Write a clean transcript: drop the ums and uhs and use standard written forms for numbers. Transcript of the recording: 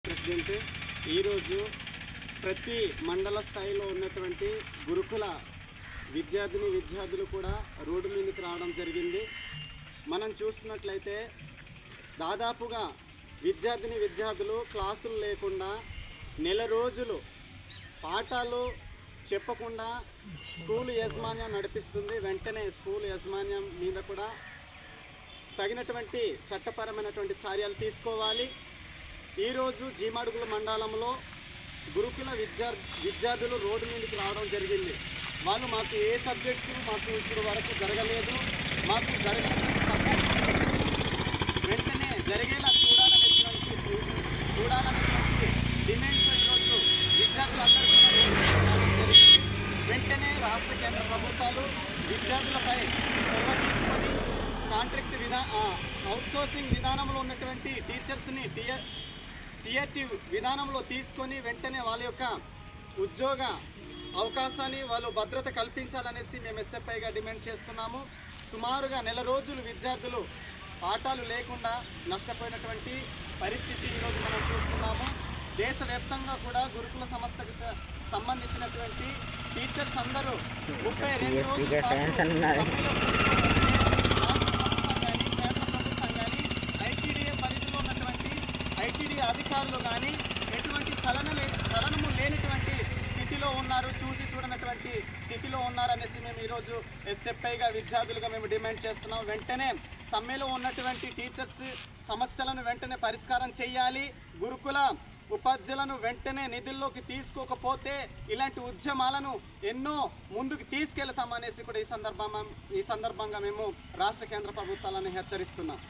President ఈరోజు ప్రతి మండల స్థాయిలో ఉన్నటువంటి గురుకుల విద్యార్థులు కూడా రోడ్డు మీదకి రావడం జరిగింది. మనం చూస్తున్నట్లయితే దాదాపుగా విద్యార్థులు క్లాసులు లేకుండా నెల రోజులు పాఠాలు చెప్పకుండా స్కూల్ యాజమాన్యం నడిపిస్తుంది. వెంటనే స్కూల్ యాజమాన్యం మీద కూడా తగినటువంటి చట్టపరమైనటువంటి చర్యలు తీసుకోవాలి. ఈరోజు జీమాడుగుల మండలంలో గురుకుల విద్యార్థులు రోడ్డు మీదకి రావడం జరిగింది. వాళ్ళు మాకు ఏ సబ్జెక్ట్స్ మాకు ఇప్పుడు వరకు జరగలేదు, మాకు జరిగిన సబ్జెక్ట్స్ వెంటనే జరిగేలా చూడాలనేటువంటి డిమాండ్ ఈరోజు విద్యార్థులందరూ వెంటనే రాష్ట్ర కేంద్ర ప్రభుత్వాలు విద్యార్థులపై చొరవ తీసుకొని కాంట్రాక్ట్ అవుట్సోర్సింగ్ విధానంలో ఉన్నటువంటి టీచర్స్ని సిఆర్టీ విధానంలో తీసుకొని వెంటనే వాళ్ళ యొక్క ఉద్యోగ అవకాశాన్ని వాళ్ళు భద్రత కల్పించాలనేసి మేము ఎస్ఎఫ్ఐగా డిమాండ్ చేస్తున్నాము. సుమారుగా నెల రోజులు విద్యార్థులు పాఠాలు లేకుండా నష్టపోయినటువంటి పరిస్థితి ఈరోజు మనం చూస్తున్నాము. దేశవ్యాప్తంగా కూడా గురుకుల సంస్థకు సంబంధించినటువంటి టీచర్స్ అందరూ 32 రోజులు అధికారులు కానీ ఎటువంటి చలనము లేనటువంటి స్థితిలో ఉన్నారు, చూసి చూడనటువంటి స్థితిలో ఉన్నారనేసి మేము ఈరోజు ఎస్ఎఫ్ఐగా విద్యార్థులుగా మేము డిమాండ్ చేస్తున్నాం. వెంటనే సమ్మెలో ఉన్నటువంటి టీచర్స్ సమస్యలను వెంటనే పరిష్కారం చేయాలి. గురుకుల ఉపాధ్యాయులను వెంటనే నిధుల్లోకి తీసుకోకపోతే ఇలాంటి ఉద్యమాలను ఎన్నో ముందుకు తీసుకెళ్తామనేసి కూడా ఈ సందర్భంగా మేము రాష్ట్ర కేంద్ర ప్రభుత్వాలను హెచ్చరిస్తున్నాం.